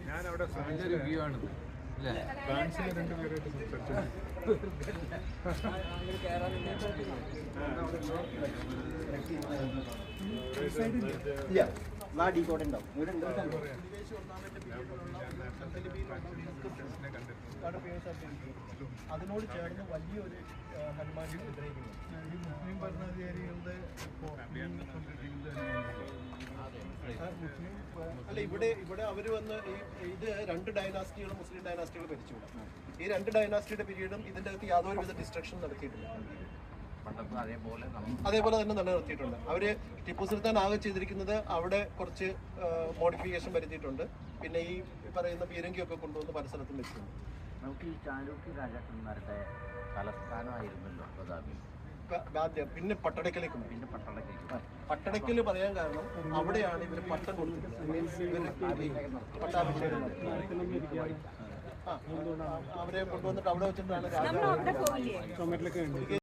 ഞാനവിടെ റിവ്യൂ ആണ് ഫ്രാൻസിലെ രണ്ടുപേരായിട്ട് അതിനോട് ചേർന്ന് വലിയൊരു ഹനുമാൻ മുസ്ലിം ഭരണാധികാരികളുടെ അല്ല ഇവിടെ അവർ വന്ന് ഇത് രണ്ട് ഡൈനാസ്റ്റികൾ മുസ്ലിം ഡൈനാസ്റ്റികൾ ഭരിച്ചുകൂടാ. ഈ രണ്ട് ഡൈനാസ്റ്റിയുടെ പീരീഡും ഇതിൻ്റെ അകത്ത് യാതൊരുവിധ ഡിസ്ട്രക്ഷൻ നടത്തിയിട്ടില്ല. അതേപോലെ തന്നെ നിലനിർത്തിയിട്ടുണ്ട്. അവര് ടിപ്പു സുൽത്താൻ ആകെ ചെയ്തിരിക്കുന്നത് അവിടെ കുറച്ച് മോഡിഫിക്കേഷൻ വരുത്തിയിട്ടുണ്ട്. പിന്നെ ഈ പറയുന്ന പീരങ്കിയൊക്കെ കൊണ്ടുവന്ന് പല സ്ഥലത്തും വെച്ചിട്ടുണ്ട്. നമുക്ക് ഈ ചാലൂക്യ രാജാക്കന്മാരുടെ തലസ്ഥാനമായിരുന്നല്ലോ ബദാമി. ആദ്യം പിന്നെ പട്ടടക്കലേക്ക് പിന്നെ പട്ടടക്കൽ പറയാൻ കാരണം അവിടെയാണ് ഇവര് പട്ടം കൊടുക്കുന്നത്. പട്ടാഭിഷേകം അവരെ കൊണ്ടുവന്നിട്ട് അവിടെ വെച്ചിട്ടാണ് രാജാവ്